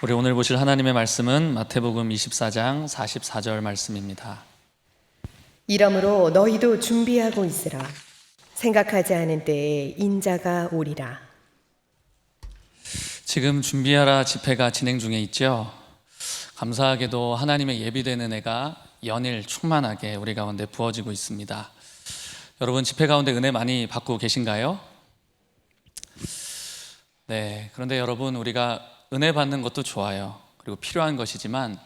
우리 오늘 보실 하나님의 말씀은 마태복음 24장 44절 말씀입니다. 이러므로 너희도 준비하고 있으라. 생각하지 않은 때에 인자가 오리라. 지금 준비하라 집회가 진행 중에 있죠. 감사하게도 하나님의 예비된 은혜가 연일 충만하게 우리 가운데 부어지고 있습니다. 여러분 집회 가운데 은혜 많이 받고 계신가요? 네, 그런데 여러분 우리가 은혜 받는 것도 좋아요. 그리고 필요한 것이지만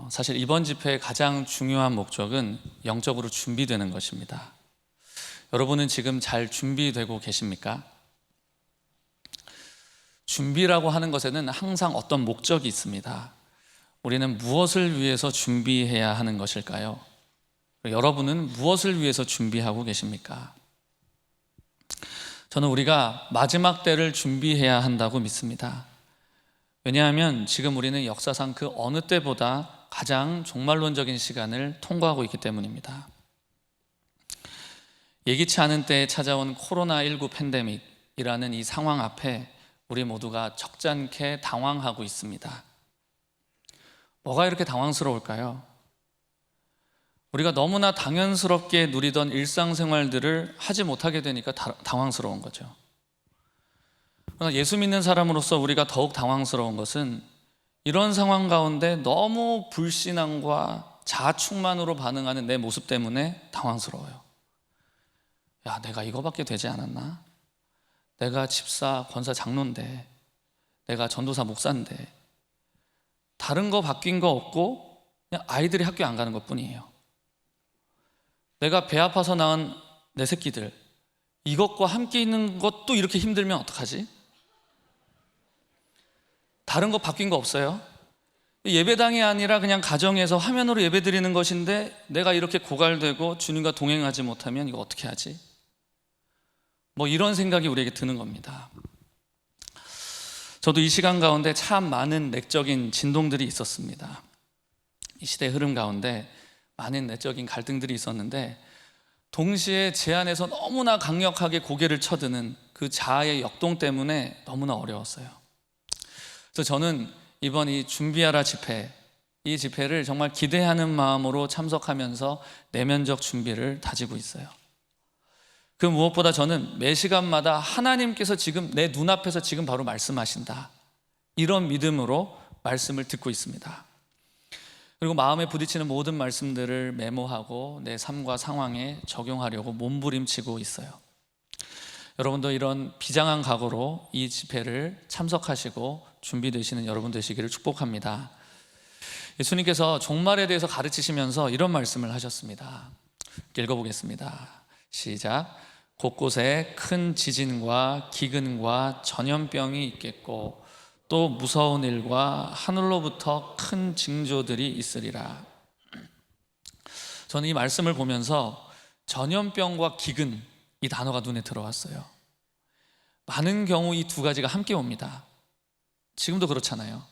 사실 이번 집회의 가장 중요한 목적은 영적으로 준비되는 것입니다. 여러분은 지금 잘 준비되고 계십니까? 준비라고 하는 것에는 항상 어떤 목적이 있습니다. 우리는 무엇을 위해서 준비해야 하는 것일까요? 여러분은 무엇을 위해서 준비하고 계십니까? 저는 우리가 마지막 때를 준비해야 한다고 믿습니다. 왜냐하면 지금 우리는 역사상 그 어느 때보다 가장 종말론적인 시간을 통과하고 있기 때문입니다. 예기치 않은 때에 찾아온 코로나19 팬데믹이라는 이 상황 앞에 우리 모두가 적잖게 당황하고 있습니다. 뭐가 이렇게 당황스러울까요? 우리가 너무나 당연스럽게 누리던 일상생활들을 하지 못하게 되니까 당황스러운 거죠. 그러나 예수 믿는 사람으로서 우리가 더욱 당황스러운 것은 이런 상황 가운데 너무 불신앙과 자충만으로 반응하는 내 모습 때문에 당황스러워요. 야, 내가 이거밖에 되지 않았나? 내가 집사, 권사, 장로인데, 내가 전도사, 목사인데 다른 거 바뀐 거 없고 그냥 아이들이 학교 안 가는 것뿐이에요. 내가 배 아파서 낳은 내 새끼들, 이것과 함께 있는 것도 이렇게 힘들면 어떡하지? 다른 거 바뀐 거 없어요? 예배당이 아니라 그냥 가정에서 화면으로 예배 드리는 것인데 내가 이렇게 고갈되고 주님과 동행하지 못하면 이거 어떻게 하지? 뭐 이런 생각이 우리에게 드는 겁니다. 저도 이 시간 가운데 참 많은 내적인 진동들이 있었습니다. 이 시대의 흐름 가운데 많은 내적인 갈등들이 있었는데 동시에 제 안에서 너무나 강력하게 고개를 쳐드는 그 자아의 역동 때문에 너무나 어려웠어요. 그래서 저는 이번 이 준비하라 집회, 이 집회를 정말 기대하는 마음으로 참석하면서 내면적 준비를 다지고 있어요. 그 무엇보다 저는 매 시간마다 하나님께서 지금 내 눈앞에서 지금 바로 말씀하신다, 이런 믿음으로 말씀을 듣고 있습니다. 그리고 마음에 부딪히는 모든 말씀들을 메모하고 내 삶과 상황에 적용하려고 몸부림치고 있어요. 여러분도 이런 비장한 각오로 이 집회를 참석하시고 준비되시는 여러분 되시기를 축복합니다. 예수님께서 종말에 대해서 가르치시면서 이런 말씀을 하셨습니다. 읽어보겠습니다. 시작. 곳곳에 큰 지진과 기근과 전염병이 있겠고 또 무서운 일과 하늘로부터 큰 징조들이 있으리라. 저는 이 말씀을 보면서 전염병과 기근, 이 단어가 눈에 들어왔어요. 많은 경우 이 두 가지가 함께 옵니다. 지금도 그렇잖아요.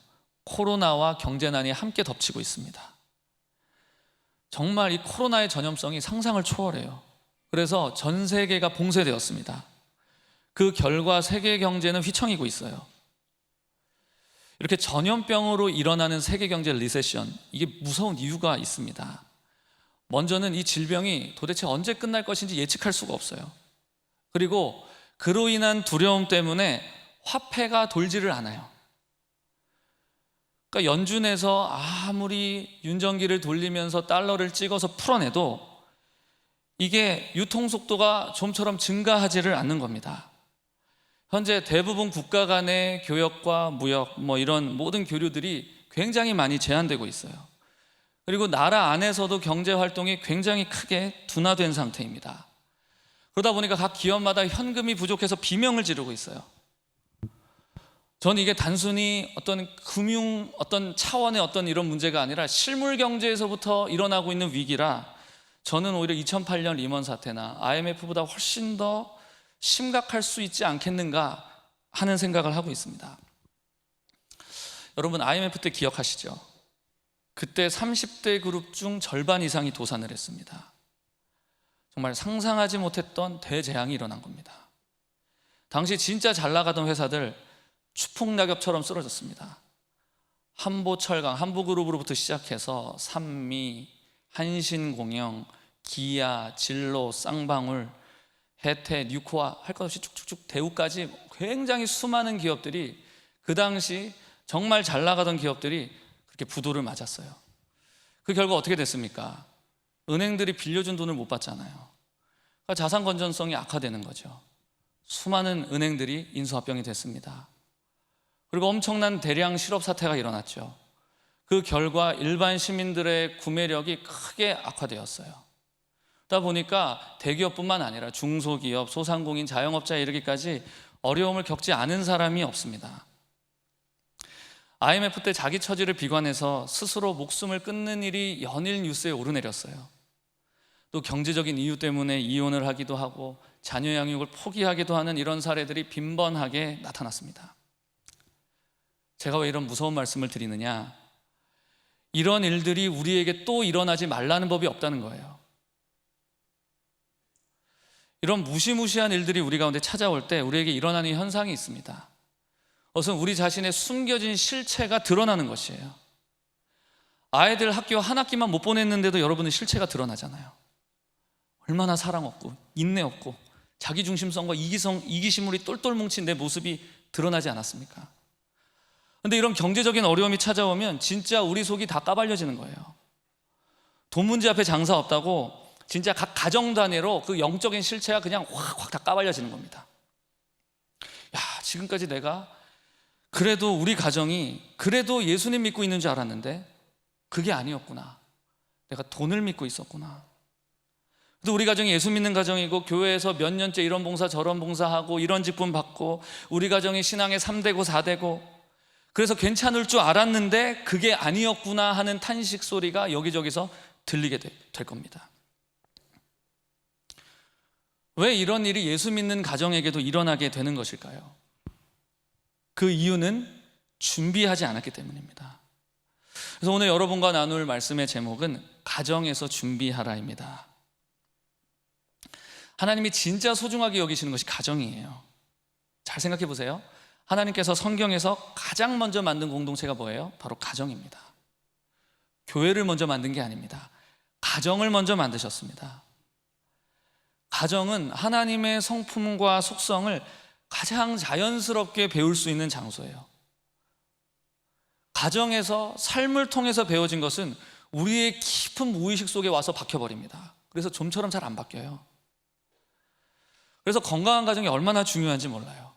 코로나와 경제난이 함께 덮치고 있습니다. 정말 이 코로나의 전염성이 상상을 초월해요. 그래서 전 세계가 봉쇄되었습니다. 그 결과 세계 경제는 휘청이고 있어요. 이렇게 전염병으로 일어나는 세계 경제 리세션, 이게 무서운 이유가 있습니다. 먼저는 이 질병이 도대체 언제 끝날 것인지 예측할 수가 없어요. 그리고 그로 인한 두려움 때문에 화폐가 돌지를 않아요. 그러니까 연준에서 아무리 윤전기를 돌리면서 달러를 찍어서 풀어내도 이게 유통 속도가 좀처럼 증가하지를 않는 겁니다. 현재 대부분 국가 간의 교역과 무역, 이런 모든 교류들이 굉장히 많이 제한되고 있어요. 그리고 나라 안에서도 경제 활동이 굉장히 크게 둔화된 상태입니다. 그러다 보니까 각 기업마다 현금이 부족해서 비명을 지르고 있어요. 저는 이게 단순히 어떤 금융 어떤 차원의 어떤 이런 문제가 아니라 실물 경제에서부터 일어나고 있는 위기라, 저는 오히려 2008년 리먼 사태나 IMF보다 훨씬 더 심각할 수 있지 않겠는가 하는 생각을 하고 있습니다. 여러분 IMF 때 기억하시죠? 그때 30대 그룹 중 절반 이상이 도산을 했습니다. 정말 상상하지 못했던 대재앙이 일어난 겁니다. 당시 진짜 잘 나가던 회사들 추풍낙엽처럼 쓰러졌습니다. 한보철강, 한보그룹으로부터 시작해서 산미, 한신공영, 기아, 진로, 쌍방울, 혜태, 뉴코아 할 것 없이 쭉쭉쭉 대우까지 굉장히 수많은 기업들이 그 당시 정말 잘 나가던 기업들이 그렇게 부도를 맞았어요. 그 결과 어떻게 됐습니까? 은행들이 빌려준 돈을 못 받잖아요. 그러니까 자산 건전성이 악화되는 거죠. 수많은 은행들이 인수합병이 됐습니다. 그리고 엄청난 대량 실업 사태가 일어났죠. 그 결과 일반 시민들의 구매력이 크게 악화되었어요. 그러다 보니까 대기업뿐만 아니라 중소기업, 소상공인, 자영업자에 이르기까지 어려움을 겪지 않은 사람이 없습니다. IMF 때 자기 처지를 비관해서 스스로 목숨을 끊는 일이 연일 뉴스에 오르내렸어요. 또 경제적인 이유 때문에 이혼을 하기도 하고 자녀 양육을 포기하기도 하는 이런 사례들이 빈번하게 나타났습니다. 제가 왜 이런 무서운 말씀을 드리느냐? 이런 일들이 우리에게 또 일어나지 말라는 법이 없다는 거예요. 이런 무시무시한 일들이 우리 가운데 찾아올 때 우리에게 일어나는 현상이 있습니다. 그것은 우리 자신의 숨겨진 실체가 드러나는 것이에요. 아이들 학교 한 학기만 못 보냈는데도 여러분의 실체가 드러나잖아요. 얼마나 사랑 없고 인내 없고 자기중심성과 이기심물이 똘똘 뭉친 내 모습이 드러나지 않았습니까? 근데 이런 경제적인 어려움이 찾아오면 진짜 우리 속이 다 까발려지는 거예요. 돈 문제 앞에 장사 없다고 진짜 각 가정 단위로 그 영적인 실체가 그냥 확 다 까발려지는 겁니다. 야, 지금까지 내가 그래도 우리 가정이 그래도 예수님 믿고 있는 줄 알았는데 그게 아니었구나. 내가 돈을 믿고 있었구나. 또 우리 가정이 예수 믿는 가정이고 교회에서 몇 년째 이런 봉사 저런 봉사하고 이런 직분 받고 우리 가정이 신앙의 3대고 4대고 그래서 괜찮을 줄 알았는데 그게 아니었구나 하는 탄식 소리가 여기저기서 들리게 될 겁니다. 왜 이런 일이 예수 믿는 가정에게도 일어나게 되는 것일까요? 그 이유는 준비하지 않았기 때문입니다. 그래서 오늘 여러분과 나눌 말씀의 제목은 가정에서 준비하라입니다. 하나님이 진짜 소중하게 여기시는 것이 가정이에요. 잘 생각해 보세요. 하나님께서 성경에서 가장 먼저 만든 공동체가 뭐예요? 바로 가정입니다. 교회를 먼저 만든 게 아닙니다. 가정을 먼저 만드셨습니다. 가정은 하나님의 성품과 속성을 가장 자연스럽게 배울 수 있는 장소예요. 가정에서 삶을 통해서 배워진 것은 우리의 깊은 무의식 속에 와서 박혀버립니다. 그래서 좀처럼 잘 안 바뀌어요. 그래서 건강한 가정이 얼마나 중요한지 몰라요.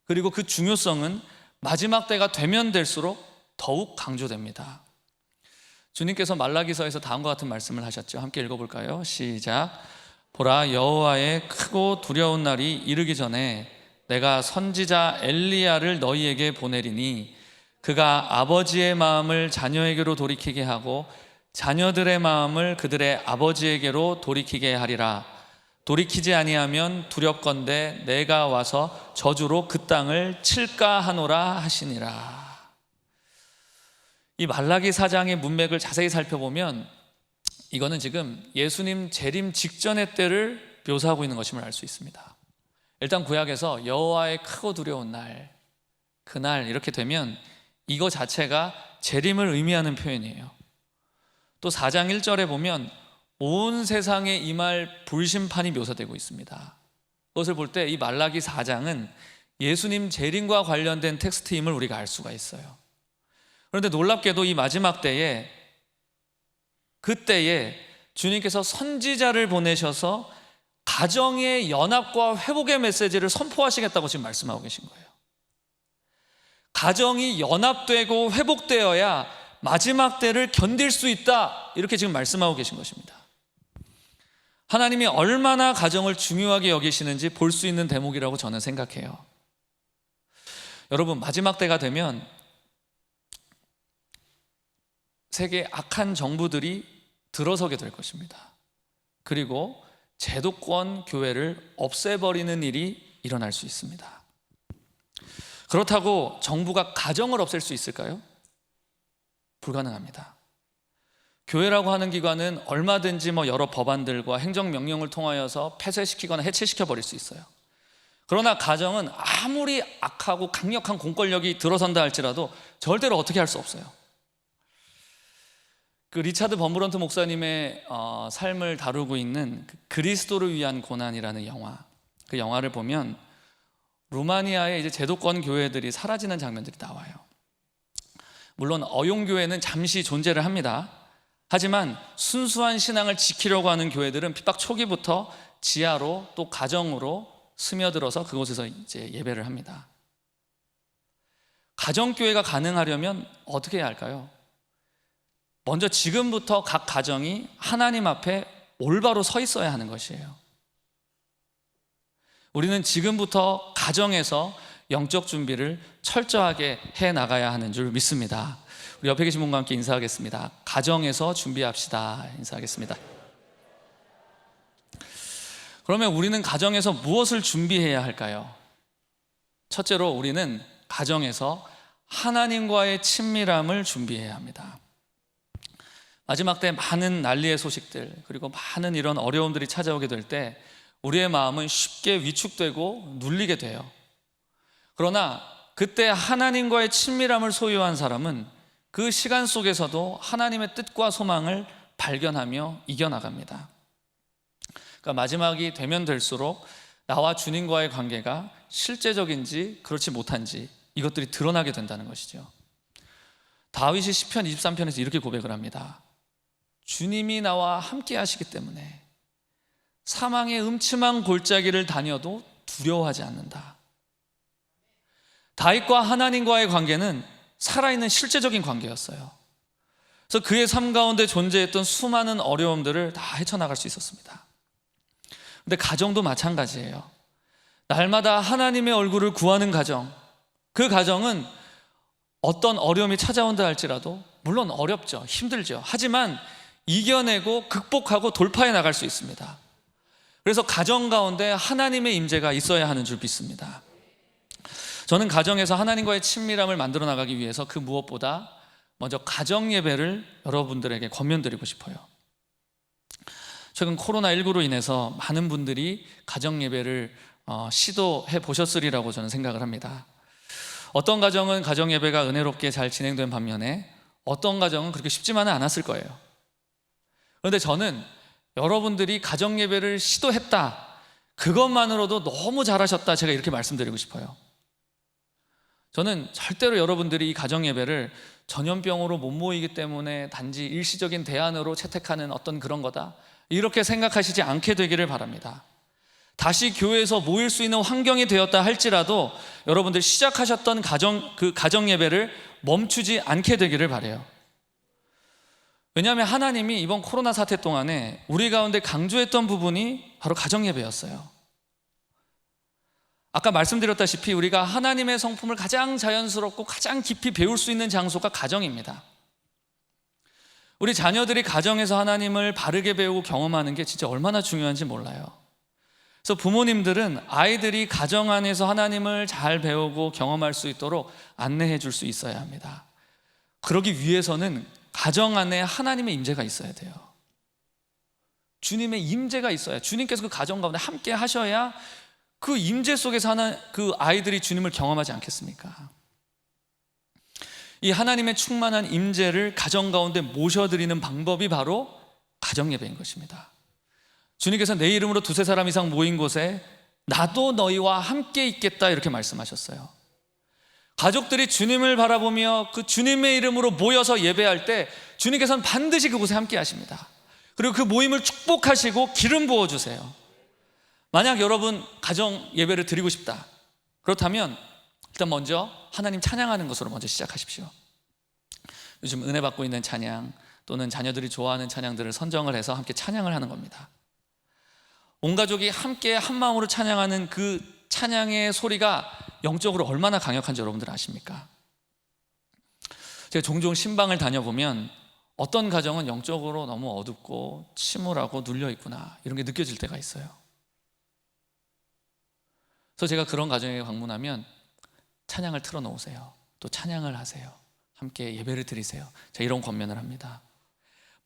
그리고 그 중요성은 마지막 때가 되면 될수록 더욱 강조됩니다. 주님께서 말라기서에서 다음과 같은 말씀을 하셨죠. 함께 읽어볼까요? 시작. 보라, 여호와의 크고 두려운 날이 이르기 전에 내가 선지자 엘리야를 너희에게 보내리니 그가 아버지의 마음을 자녀에게로 돌이키게 하고 자녀들의 마음을 그들의 아버지에게로 돌이키게 하리라. 돌이키지 아니하면 두렵건대 내가 와서 저주로 그 땅을 칠까 하노라 하시니라. 이 말라기 4장의 문맥을 자세히 살펴보면 이거는 지금 예수님 재림 직전의 때를 묘사하고 있는 것임을 알 수 있습니다. 일단 구약에서 여호와의 크고 두려운 날, 그날 이렇게 되면 이거 자체가 재림을 의미하는 표현이에요. 또 4장 1절에 보면 온 세상에 임할 불심판이 묘사되고 있습니다. 그것을 볼 때 이 말라기 4장은 예수님 재림과 관련된 텍스트임을 우리가 알 수가 있어요. 그런데 놀랍게도 이 마지막 때에 그때에 주님께서 선지자를 보내셔서 가정의 연합과 회복의 메시지를 선포하시겠다고 지금 말씀하고 계신 거예요. 가정이 연합되고 회복되어야 마지막 때를 견딜 수 있다, 이렇게 지금 말씀하고 계신 것입니다. 하나님이 얼마나 가정을 중요하게 여기시는지 볼 수 있는 대목이라고 저는 생각해요. 여러분, 마지막 때가 되면 세계의 악한 정부들이 들어서게 될 것입니다. 그리고 제도권 교회를 없애버리는 일이 일어날 수 있습니다. 그렇다고 정부가 가정을 없앨 수 있을까요? 불가능합니다. 교회라고 하는 기관은 얼마든지 여러 법안들과 행정명령을 통하여서 폐쇄시키거나 해체시켜 버릴 수 있어요. 그러나 가정은 아무리 악하고 강력한 공권력이 들어선다 할지라도 절대로 어떻게 할 수 없어요. 그 리차드 범브런트 목사님의 삶을 다루고 있는 그리스도를 위한 고난이라는 영화, 그 영화를 보면 루마니아의 이제 제도권 교회들이 사라지는 장면들이 나와요. 물론 어용교회는 잠시 존재를 합니다. 하지만 순수한 신앙을 지키려고 하는 교회들은 핍박 초기부터 지하로 또 가정으로 스며들어서 그곳에서 이제 예배를 합니다. 가정교회가 가능하려면 어떻게 해야 할까요? 먼저 지금부터 각 가정이 하나님 앞에 올바로 서 있어야 하는 것이에요. 우리는 지금부터 가정에서 영적 준비를 철저하게 해 나가야 하는 줄 믿습니다. 우리 옆에 계신 분과 함께 인사하겠습니다. 가정에서 준비합시다. 인사하겠습니다. 그러면 우리는 가정에서 무엇을 준비해야 할까요? 첫째로 우리는 가정에서 하나님과의 친밀함을 준비해야 합니다. 마지막 때 많은 난리의 소식들, 그리고 많은 이런 어려움들이 찾아오게 될 때 우리의 마음은 쉽게 위축되고 눌리게 돼요. 그러나 그때 하나님과의 친밀함을 소유한 사람은 그 시간 속에서도 하나님의 뜻과 소망을 발견하며 이겨나갑니다. 그러니까 마지막이 되면 될수록 나와 주님과의 관계가 실제적인지 그렇지 못한지 이것들이 드러나게 된다는 것이죠. 다윗이 시편 23편에서 이렇게 고백을 합니다. 주님이 나와 함께 하시기 때문에 사망의 음침한 골짜기를 다녀도 두려워하지 않는다. 다윗과 하나님과의 관계는 살아있는 실제적인 관계였어요. 그래서 그의 삶 가운데 존재했던 수많은 어려움들을 다 헤쳐나갈 수 있었습니다. 근데 가정도 마찬가지예요. 날마다 하나님의 얼굴을 구하는 가정, 그 가정은 어떤 어려움이 찾아온다 할지라도 물론 어렵죠, 힘들죠. 하지만 이겨내고 극복하고 돌파해 나갈 수 있습니다. 그래서 가정 가운데 하나님의 임재가 있어야 하는 줄 믿습니다. 저는 가정에서 하나님과의 친밀함을 만들어 나가기 위해서 그 무엇보다 먼저 가정 예배를 여러분들에게 권면드리고 싶어요. 최근 코로나19로 인해서 많은 분들이 가정 예배를 시도해 보셨으리라고 저는 생각을 합니다. 어떤 가정은 가정 예배가 은혜롭게 잘 진행된 반면에 어떤 가정은 그렇게 쉽지만은 않았을 거예요. 그런데 저는 여러분들이 가정 예배를 시도했다, 그것만으로도 너무 잘하셨다, 제가 이렇게 말씀드리고 싶어요. 저는 절대로 여러분들이 이 가정 예배를 전염병으로 못 모이기 때문에 단지 일시적인 대안으로 채택하는 어떤 그런 거다, 이렇게 생각하시지 않게 되기를 바랍니다. 다시 교회에서 모일 수 있는 환경이 되었다 할지라도 여러분들 시작하셨던 가정 예배를 멈추지 않게 되기를 바라요. 왜냐하면 하나님이 이번 코로나 사태 동안에 우리 가운데 강조했던 부분이 바로 가정 예배였어요. 아까 말씀드렸다시피 우리가 하나님의 성품을 가장 자연스럽고 가장 깊이 배울 수 있는 장소가 가정입니다. 우리 자녀들이 가정에서 하나님을 바르게 배우고 경험하는 게 진짜 얼마나 중요한지 몰라요. 그래서 부모님들은 아이들이 가정 안에서 하나님을 잘 배우고 경험할 수 있도록 안내해 줄 수 있어야 합니다. 그러기 위해서는 가정 안에 하나님의 임재가 있어야 돼요. 주님의 임재가 있어야, 주님께서 그 가정 가운데 함께 하셔야 그 임재 속에서 그 아이들이 주님을 경험하지 않겠습니까? 이 하나님의 충만한 임재를 가정 가운데 모셔드리는 방법이 바로 가정 예배인 것입니다. 주님께서 내 이름으로 두세 사람 이상 모인 곳에 나도 너희와 함께 있겠다, 이렇게 말씀하셨어요. 가족들이 주님을 바라보며 그 주님의 이름으로 모여서 예배할 때 주님께서는 반드시 그곳에 함께 하십니다. 그리고 그 모임을 축복하시고 기름 부어주세요. 만약 여러분 가정 예배를 드리고 싶다, 그렇다면 일단 먼저 하나님 찬양하는 것으로 먼저 시작하십시오. 요즘 은혜 받고 있는 찬양 또는 자녀들이 좋아하는 찬양들을 선정을 해서 함께 찬양을 하는 겁니다. 온 가족이 함께 한 마음으로 찬양하는 그 찬양의 소리가 영적으로 얼마나 강력한지 여러분들 아십니까? 제가 종종 신방을 다녀보면 어떤 가정은 영적으로 너무 어둡고 침울하고 눌려있구나, 이런 게 느껴질 때가 있어요. 그래서 제가 그런 가정에 방문하면 찬양을 틀어놓으세요. 또 찬양을 하세요. 함께 예배를 드리세요. 제가 이런 권면을 합니다.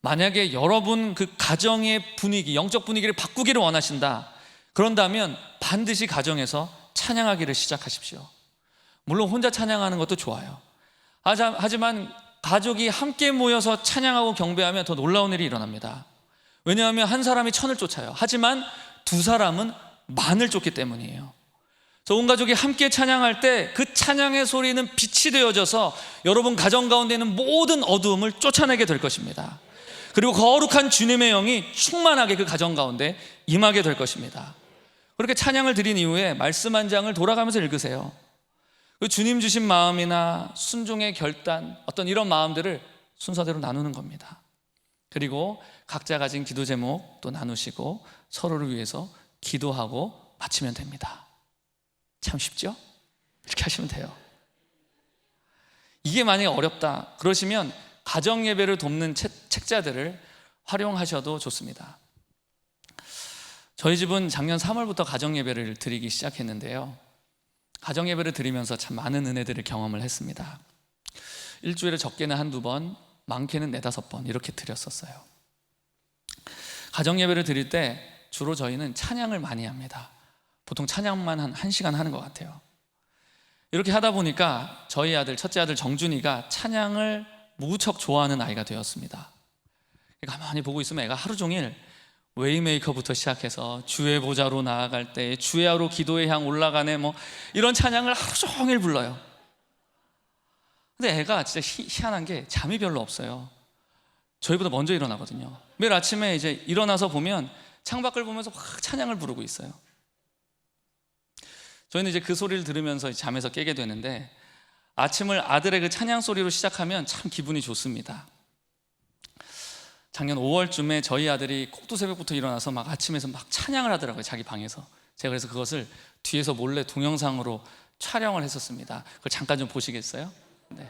만약에 여러분 그 가정의 분위기, 영적 분위기를 바꾸기를 원하신다, 그런다면 반드시 가정에서 찬양하기를 시작하십시오. 물론 혼자 찬양하는 것도 좋아요. 하지만 가족이 함께 모여서 찬양하고 경배하면 더 놀라운 일이 일어납니다. 왜냐하면 한 사람이 천을 쫓아요. 하지만 두 사람은 만을 쫓기 때문이에요. 그래서 온 가족이 함께 찬양할 때 그 찬양의 소리는 빛이 되어져서 여러분 가정 가운데 있는 모든 어두움을 쫓아내게 될 것입니다. 그리고 거룩한 주님의 영이 충만하게 그 가정 가운데 임하게 될 것입니다. 그렇게 찬양을 드린 이후에 말씀 한 장을 돌아가면서 읽으세요. 그 주님 주신 마음이나 순종의 결단, 어떤 이런 마음들을 순서대로 나누는 겁니다. 그리고 각자 가진 기도 제목 또 나누시고 서로를 위해서 기도하고 마치면 됩니다. 참 쉽죠? 이렇게 하시면 돼요. 이게 만약에 어렵다 그러시면 가정 예배를 돕는 책자들을 활용하셔도 좋습니다. 저희 집은 작년 3월부터 가정 예배를 드리기 시작했는데요, 가정 예배를 드리면서 참 많은 은혜들을 경험을 했습니다. 일주일에 적게는 한두 번, 많게는 4-5번 이렇게 드렸었어요. 가정 예배를 드릴 때 주로 저희는 찬양을 많이 합니다. 보통 찬양만 한 1시간 하는 것 같아요. 이렇게 하다 보니까 저희 아들, 첫째 아들 정준이가 찬양을 무척 좋아하는 아이가 되었습니다. 가만히 보고 있으면 애가 하루 종일 웨이메이커부터 시작해서 주의 보좌로 나아갈 때, 주야로 기도의 향 올라가네, 뭐 이런 찬양을 하루 종일 불러요. 근데 애가 진짜 희한한 게 잠이 별로 없어요. 저희보다 먼저 일어나거든요. 매일 아침에 이제 일어나서 보면 창밖을 보면서 확 찬양을 부르고 있어요. 저희는 이제 그 소리를 들으면서 잠에서 깨게 되는데, 아침을 아들의 그 찬양 소리로 시작하면 참 기분이 좋습니다. 작년 5월쯤에 저희 아들이 꼭두새벽부터 일어나서 막 아침에서 막 찬양을 하더라고요, 자기 방에서. 제가 그래서 그것을 뒤에서 몰래 동영상으로 촬영을 했었습니다. 그걸 잠깐 좀 보시겠어요? 네.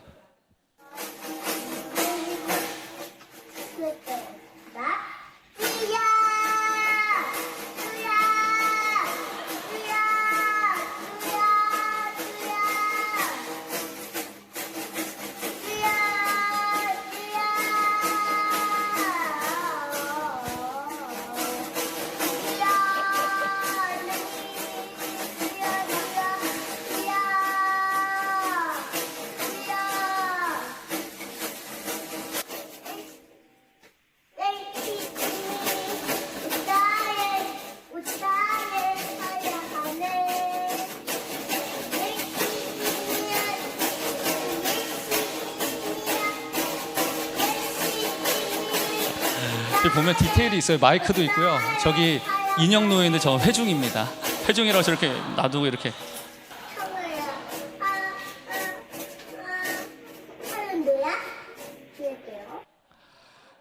여기 보면 디테일이 있어요. 마이크도 있고요. 저기 인형 놓여 있는 저 회중입니다. 회중이라고 저렇게 놔두고 이렇게.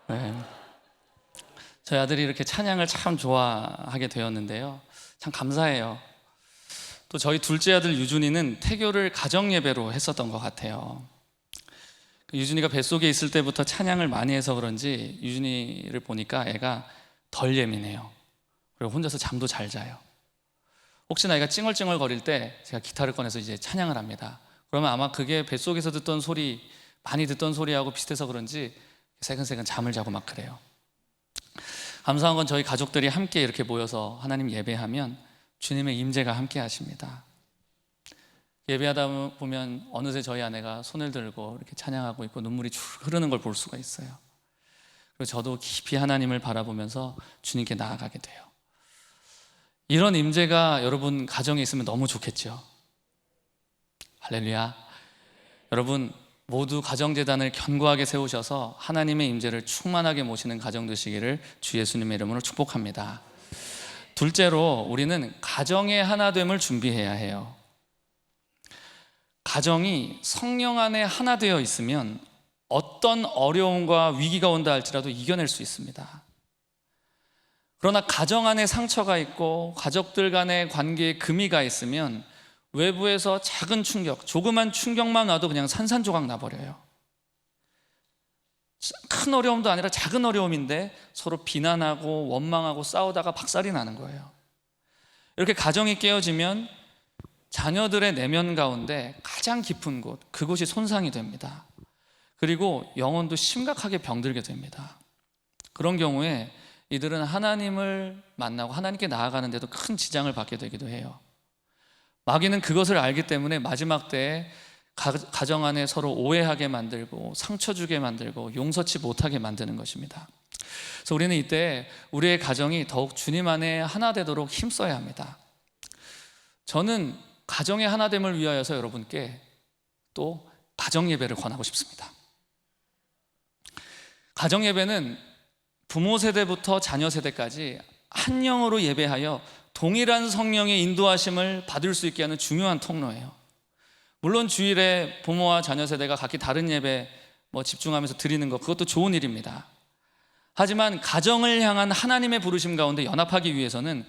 네. 저희 아들이 이렇게 찬양을 참 좋아하게 되었는데요, 참 감사해요. 또 저희 둘째 아들 유준이는 태교를 가정 예배로 했었던 것 같아요. 유준이가 뱃속에 있을 때부터 찬양을 많이 해서 그런지 유준이를 보니까 애가 덜 예민해요. 그리고 혼자서 잠도 잘 자요. 혹시나 애가 찡얼찡얼 거릴 때 제가 기타를 꺼내서 이제 찬양을 합니다. 그러면 아마 그게 뱃속에서 듣던 소리, 많이 듣던 소리하고 비슷해서 그런지 새근새근 잠을 자고 막 그래요. 감사한 건 저희 가족들이 함께 이렇게 모여서 하나님 예배하면 주님의 임재가 함께 하십니다. 예배하다 보면 어느새 저희 아내가 손을 들고 이렇게 찬양하고 있고 눈물이 쭉 흐르는 걸 볼 수가 있어요. 그리고 저도 깊이 하나님을 바라보면서 주님께 나아가게 돼요. 이런 임재가 여러분 가정에 있으면 너무 좋겠죠. 할렐루야. 여러분 모두 가정재단을 견고하게 세우셔서 하나님의 임재를 충만하게 모시는 가정 되시기를 주 예수님의 이름으로 축복합니다. 둘째로 우리는 가정의 하나됨을 준비해야 해요. 가정이 성령 안에 하나 되어 있으면 어떤 어려움과 위기가 온다 할지라도 이겨낼 수 있습니다. 그러나 가정 안에 상처가 있고 가족들 간의 관계에 금이가 있으면 외부에서 작은 충격, 조그만 충격만 와도 그냥 산산조각 나버려요. 큰 어려움도 아니라 작은 어려움인데 서로 비난하고 원망하고 싸우다가 박살이 나는 거예요. 이렇게 가정이 깨어지면 자녀들의 내면 가운데 가장 깊은 곳, 그곳이 손상이 됩니다. 그리고 영혼도 심각하게 병들게 됩니다. 그런 경우에 이들은 하나님을 만나고 하나님께 나아가는 데도 큰 지장을 받게 되기도 해요. 마귀는 그것을 알기 때문에 마지막 때에 가정 안에 서로 오해하게 만들고 상처 주게 만들고 용서치 못하게 만드는 것입니다. 그래서 우리는 이때 우리의 가정이 더욱 주님 안에 하나 되도록 힘써야 합니다. 저는 가정의 하나됨을 위하여서 여러분께 또 가정 예배를 권하고 싶습니다. 가정 예배는 부모 세대부터 자녀 세대까지 한 영으로 예배하여 동일한 성령의 인도하심을 받을 수 있게 하는 중요한 통로예요. 물론 주일에 부모와 자녀 세대가 각기 다른 예배 집중하면서 드리는 것, 그것도 좋은 일입니다. 하지만 가정을 향한 하나님의 부르심 가운데 연합하기 위해서는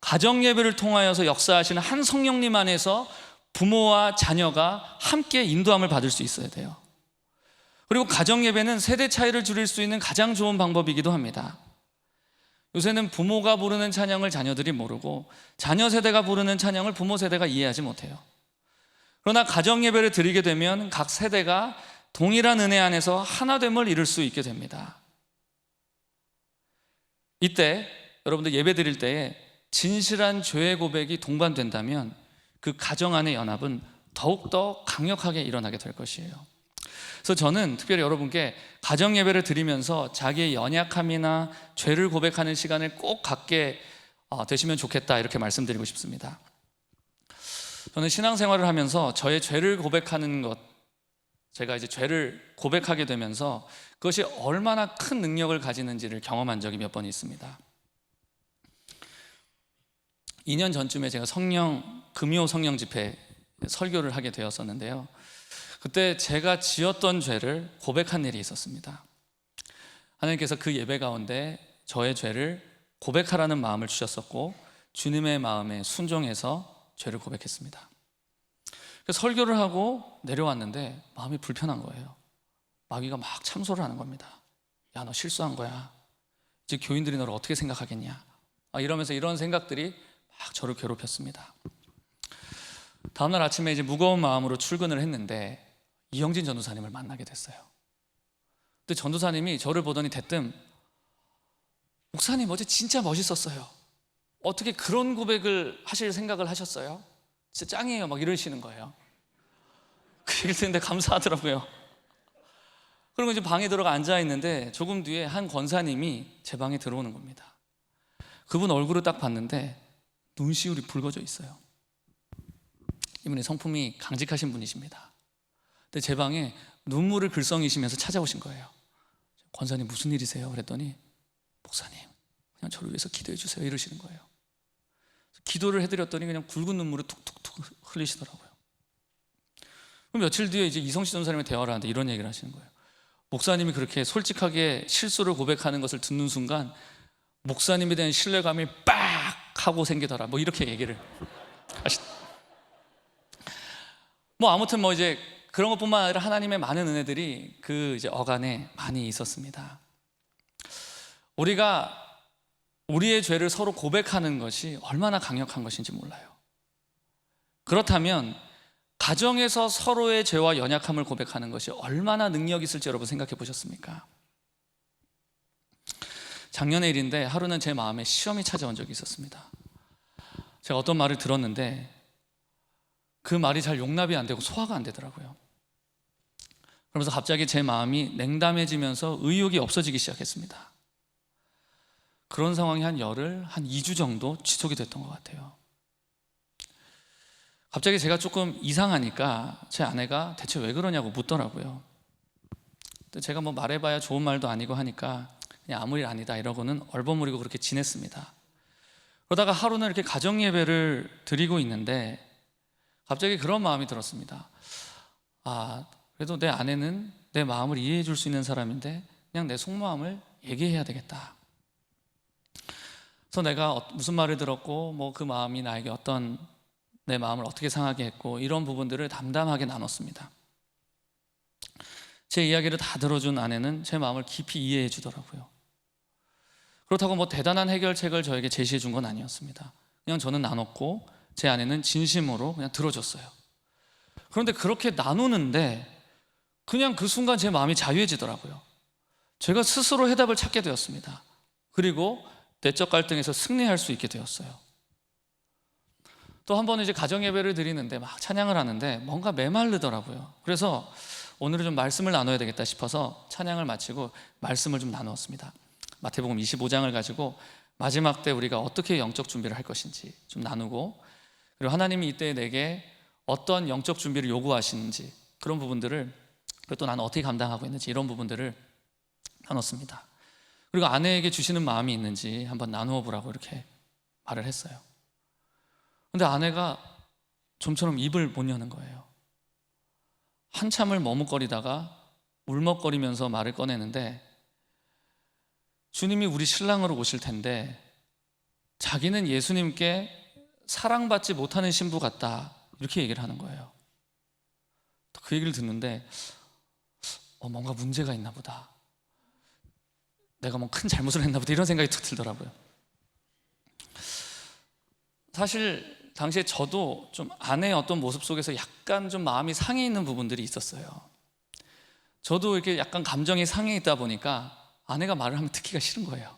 가정 예배를 통하여서 역사하시는 한 성령님 안에서 부모와 자녀가 함께 인도함을 받을 수 있어야 돼요. 그리고 가정 예배는 세대 차이를 줄일 수 있는 가장 좋은 방법이기도 합니다. 요새는 부모가 부르는 찬양을 자녀들이 모르고 자녀 세대가 부르는 찬양을 부모 세대가 이해하지 못해요. 그러나 가정 예배를 드리게 되면 각 세대가 동일한 은혜 안에서 하나됨을 이룰 수 있게 됩니다. 이때 여러분들 예배 드릴 때에 진실한 죄의 고백이 동반된다면 그 가정 안의 연합은 더욱더 강력하게 일어나게 될 것이에요. 그래서 저는 특별히 여러분께 가정 예배를 드리면서 자기의 연약함이나 죄를 고백하는 시간을 꼭 갖게 되시면 좋겠다, 이렇게 말씀드리고 싶습니다. 저는 신앙생활을 하면서 저의 죄를 고백하는 것, 제가 이제 죄를 고백하게 되면서 그것이 얼마나 큰 능력을 가지는지를 경험한 적이 몇 번 있습니다. 2년 전쯤에 제가 금요 성령 집회 설교를 하게 되었었는데요. 그때 제가 지었던 죄를 고백한 일이 있었습니다. 하나님께서 그 예배 가운데 저의 죄를 고백하라는 마음을 주셨었고 주님의 마음에 순종해서 죄를 고백했습니다. 그래서 설교를 하고 내려왔는데 마음이 불편한 거예요. 마귀가 막 참소를 하는 겁니다. 야, 너 실수한 거야. 이제 교인들이 너를 어떻게 생각하겠냐. 이러면서 이런 생각들이 막 저를 괴롭혔습니다. 다음날 아침에 이제 무거운 마음으로 출근을 했는데 이영진 전도사님을 만나게 됐어요. 근데 전도사님이 저를 보더니 대뜸, 목사님 어제 진짜 멋있었어요. 어떻게 그런 고백을 하실 생각을 하셨어요? 진짜 짱이에요, 막 이러시는 거예요. 그 얘기를 듣는데 감사하더라고요. 그리고 이제 방에 들어가 앉아 있는데 조금 뒤에 한 권사님이 제 방에 들어오는 겁니다. 그분 얼굴을 딱 봤는데 눈시울이 붉어져 있어요. 이분이 성품이 강직하신 분이십니다. 근데 제 방에 눈물을 글썽이시면서 찾아오신 거예요. 권사님 무슨 일이세요? 그랬더니 목사님 그냥 저를 위해서 기도해 주세요, 이러시는 거예요. 기도를 해드렸더니 그냥 굵은 눈물을 툭툭툭 흘리시더라고요. 그럼 며칠 뒤에 이제 이성씨 전사님의 대화를 하는데 이런 얘기를 하시는 거예요. 목사님이 그렇게 솔직하게 실수를 고백하는 것을 듣는 순간 목사님에 대한 신뢰감이 빡 하고 생기더라, 이렇게 얘기를 아무튼 이제 그런 것뿐만 아니라 하나님의 많은 은혜들이 그 이제 어간에 많이 있었습니다. 우리가 우리의 죄를 서로 고백하는 것이 얼마나 강력한 것인지 몰라요. 그렇다면 가정에서 서로의 죄와 연약함을 고백하는 것이 얼마나 능력이 있을지 여러분 생각해 보셨습니까? 작년의 일인데 하루는 제 마음에 시험이 찾아온 적이 있었습니다. 제가 어떤 말을 들었는데 그 말이 잘 용납이 안 되고 소화가 안 되더라고요. 그러면서 갑자기 제 마음이 냉담해지면서 의욕이 없어지기 시작했습니다. 그런 상황이 한 2주 정도 지속이 됐던 것 같아요. 갑자기 제가 조금 이상하니까 제 아내가 대체 왜 그러냐고 묻더라고요. 근데 제가 말해봐야 좋은 말도 아니고 하니까 그냥 아무 일 아니다 이러고는 얼버무리고 그렇게 지냈습니다. 그러다가 하루는 이렇게 가정 예배를 드리고 있는데 갑자기 그런 마음이 들었습니다. 그래도 내 아내는 내 마음을 이해해 줄 수 있는 사람인데 그냥 내 속마음을 얘기해야 되겠다. 그래서 내가 무슨 말을 들었고 그 마음이 나에게 내 마음을 어떻게 상하게 했고 이런 부분들을 담담하게 나눴습니다. 제 이야기를 다 들어준 아내는 제 마음을 깊이 이해해 주더라고요. 그렇다고 대단한 해결책을 저에게 제시해 준 건 아니었습니다. 그냥 저는 나눴고 제 아내는 진심으로 그냥 들어줬어요. 그런데 그렇게 나누는데 그냥 그 순간 제 마음이 자유해지더라고요. 제가 스스로 해답을 찾게 되었습니다. 그리고 내적 갈등에서 승리할 수 있게 되었어요. 또 한 번은 이제 가정 예배를 드리는데 막 찬양을 하는데 뭔가 메마르더라고요. 그래서 오늘은 좀 말씀을 나눠야 되겠다 싶어서 찬양을 마치고 말씀을 좀 나누었습니다. 마태복음 25장을 가지고 마지막 때 우리가 어떻게 영적 준비를 할 것인지 좀 나누고, 그리고 하나님이 이때 내게 어떤 영적 준비를 요구하시는지 그런 부분들을, 그리고 또 나는 어떻게 감당하고 있는지 이런 부분들을 나눴습니다. 그리고 아내에게 주시는 마음이 있는지 한번 나누어 보라고 이렇게 말을 했어요. 근데 아내가 좀처럼 입을 못 여는 거예요. 한참을 머뭇거리다가 울먹거리면서 말을 꺼내는데, 주님이 우리 신랑으로 오실 텐데 자기는 예수님께 사랑받지 못하는 신부 같다, 이렇게 얘기를 하는 거예요. 그 얘기를 듣는데 뭔가 문제가 있나 보다, 내가 뭐 큰 잘못을 했나 보다, 이런 생각이 또 들더라고요. 사실 당시에 저도 좀 아내의 어떤 모습 속에서 약간 좀 마음이 상해 있는 부분들이 있었어요. 저도 이렇게 약간 감정이 상해 있다 보니까 아내가 말을 하면 듣기가 싫은 거예요.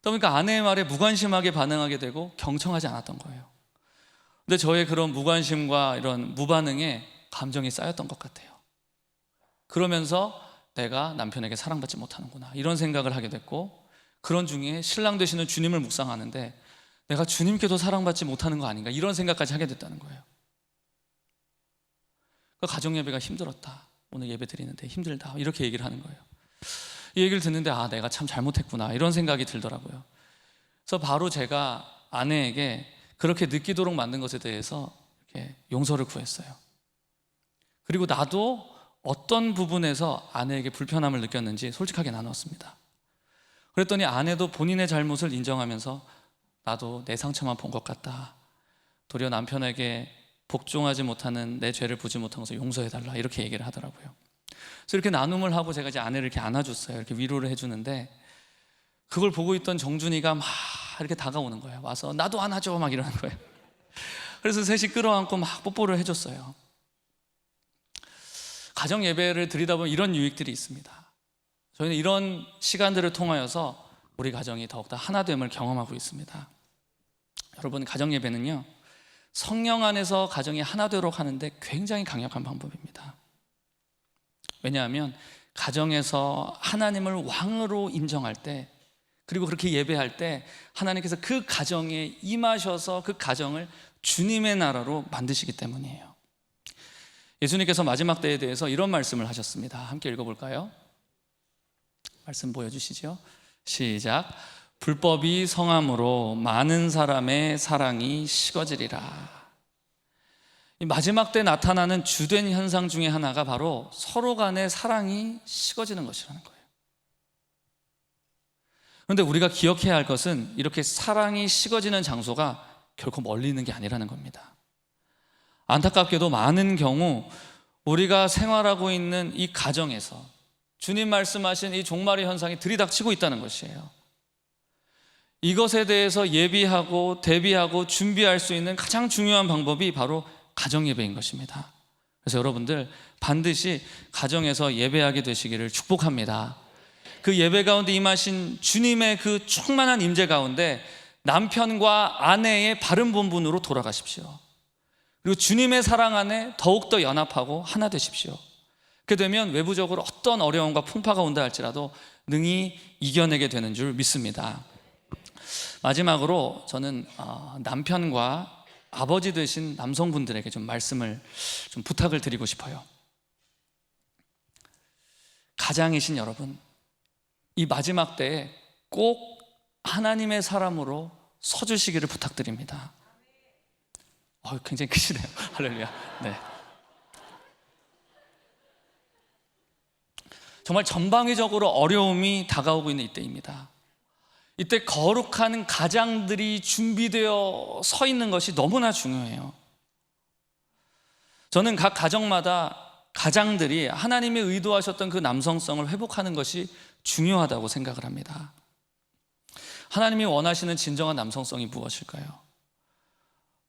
그러니까 아내의 말에 무관심하게 반응하게 되고 경청하지 않았던 거예요. 근데 저의 그런 무관심과 이런 무반응에 감정이 쌓였던 것 같아요. 그러면서 내가 남편에게 사랑받지 못하는구나, 이런 생각을 하게 됐고, 그런 중에 신랑 되시는 주님을 묵상하는데 내가 주님께도 사랑받지 못하는 거 아닌가, 이런 생각까지 하게 됐다는 거예요. 그 가정 예배가 힘들었다, 오늘 예배 드리는데 힘들다, 이렇게 얘기를 하는 거예요. 이 얘기를 듣는데 내가 참 잘못했구나, 이런 생각이 들더라고요. 그래서 바로 제가 아내에게 그렇게 느끼도록 만든 것에 대해서 이렇게 용서를 구했어요. 그리고 나도 어떤 부분에서 아내에게 불편함을 느꼈는지 솔직하게 나눴습니다. 그랬더니 아내도 본인의 잘못을 인정하면서 나도 내 상처만 본 것 같다, 도리어 남편에게 복종하지 못하는 내 죄를 보지 못한 것을 용서해달라, 이렇게 얘기를 하더라고요. 그래서 이렇게 나눔을 하고 제가 이제 아내를 이렇게 안아줬어요. 이렇게 위로를 해주는데, 그걸 보고 있던 정준이가 막 이렇게 다가오는 거예요. 와서 나도 안아줘, 막 이러는 거예요. 그래서 셋이 끌어안고 막 뽀뽀를 해줬어요. 가정 예배를 드리다 보면 이런 유익들이 있습니다. 저희는 이런 시간들을 통하여서 우리 가정이 더욱더 하나됨을 경험하고 있습니다. 여러분, 가정 예배는요, 성령 안에서 가정이 하나 되도록 하는데 굉장히 강력한 방법입니다. 왜냐하면 가정에서 하나님을 왕으로 인정할 때, 그리고 그렇게 예배할 때 하나님께서 그 가정에 임하셔서 그 가정을 주님의 나라로 만드시기 때문이에요. 예수님께서 마지막 때에 대해서 이런 말씀을 하셨습니다. 함께 읽어볼까요? 말씀 보여주시죠. 시작. 불법이 성함으로 많은 사람의 사랑이 식어지리라. 이 마지막 때 나타나는 주된 현상 중에 하나가 바로 서로 간의 사랑이 식어지는 것이라는 거예요. 그런데 우리가 기억해야 할 것은 이렇게 사랑이 식어지는 장소가 결코 멀리 있는 게 아니라는 겁니다. 안타깝게도 많은 경우 우리가 생활하고 있는 이 가정에서 주님 말씀하신 이 종말의 현상이 들이닥치고 있다는 것이에요. 이것에 대해서 예비하고 대비하고 준비할 수 있는 가장 중요한 방법이 바로 가정 예배인 것입니다. 그래서 여러분들 반드시 가정에서 예배하게 되시기를 축복합니다. 그 예배 가운데 임하신 주님의 그 충만한 임재 가운데 남편과 아내의 바른 본분으로 돌아가십시오. 그리고 주님의 사랑 안에 더욱더 연합하고 하나 되십시오. 그렇게 되면 외부적으로 어떤 어려움과 풍파가 온다 할지라도 능히 이겨내게 되는 줄 믿습니다. 마지막으로 저는 남편과 아버지 되신 남성분들에게 좀 말씀을, 좀 부탁을 드리고 싶어요. 가장이신 여러분, 이 마지막 때에 꼭 하나님의 사람으로 서주시기를 부탁드립니다. 굉장히 크시네요. 할렐루야. 네. 정말 전방위적으로 어려움이 다가오고 있는 이때입니다. 이때 거룩한 가장들이 준비되어 서 있는 것이 너무나 중요해요. 저는 각 가정마다 가장들이 하나님이 의도하셨던 그 남성성을 회복하는 것이 중요하다고 생각을 합니다. 하나님이 원하시는 진정한 남성성이 무엇일까요?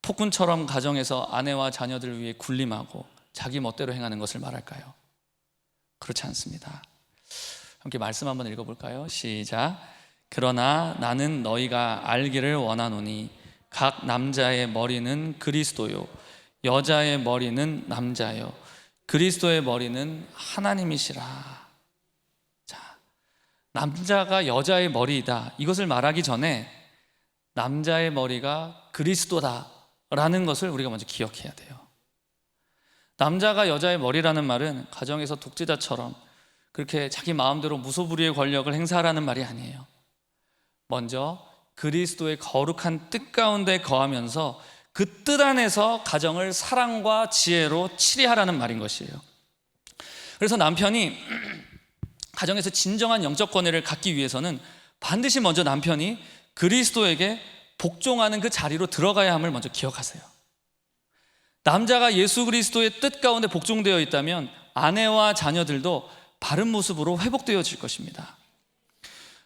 폭군처럼 가정에서 아내와 자녀들을 위해 군림하고 자기 멋대로 행하는 것을 말할까요? 그렇지 않습니다. 함께 말씀 한번 읽어볼까요? 시작. 그러나 나는 너희가 알기를 원하노니 각 남자의 머리는 그리스도요 여자의 머리는 남자요 그리스도의 머리는 하나님이시라. 자, 남자가 여자의 머리이다, 이것을 말하기 전에 남자의 머리가 그리스도다라는 것을 우리가 먼저 기억해야 돼요. 남자가 여자의 머리라는 말은 가정에서 독재자처럼 그렇게 자기 마음대로 무소불위의 권력을 행사하라는 말이 아니에요. 먼저 그리스도의 거룩한 뜻 가운데 거하면서 그 뜻 안에서 가정을 사랑과 지혜로 치리하라는 말인 것이에요. 그래서 남편이 가정에서 진정한 영적 권위를 갖기 위해서는 반드시 먼저 남편이 그리스도에게 복종하는 그 자리로 들어가야 함을 먼저 기억하세요. 남자가 예수 그리스도의 뜻 가운데 복종되어 있다면 아내와 자녀들도 바른 모습으로 회복되어질 것입니다.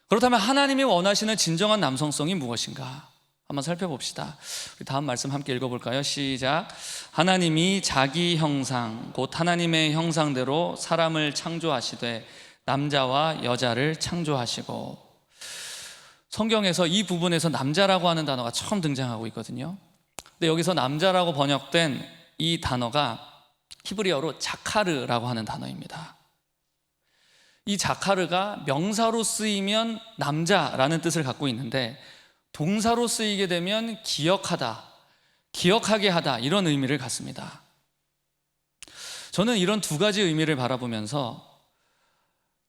그렇다면 하나님이 원하시는 진정한 남성성이 무엇인가? 한번 살펴봅시다. 우리 다음 말씀 함께 읽어볼까요? 시작. 하나님이 자기 형상 곧 하나님의 형상대로 사람을 창조하시되 남자와 여자를 창조하시고. 성경에서 이 부분에서 남자라고 하는 단어가 처음 등장하고 있거든요. 근데 여기서 남자라고 번역된 이 단어가 히브리어로 자카르라고 하는 단어입니다. 이 자카르가 명사로 쓰이면 남자라는 뜻을 갖고 있는데 동사로 쓰이게 되면 기억하다, 기억하게 하다, 이런 의미를 갖습니다. 저는 이런 두 가지 의미를 바라보면서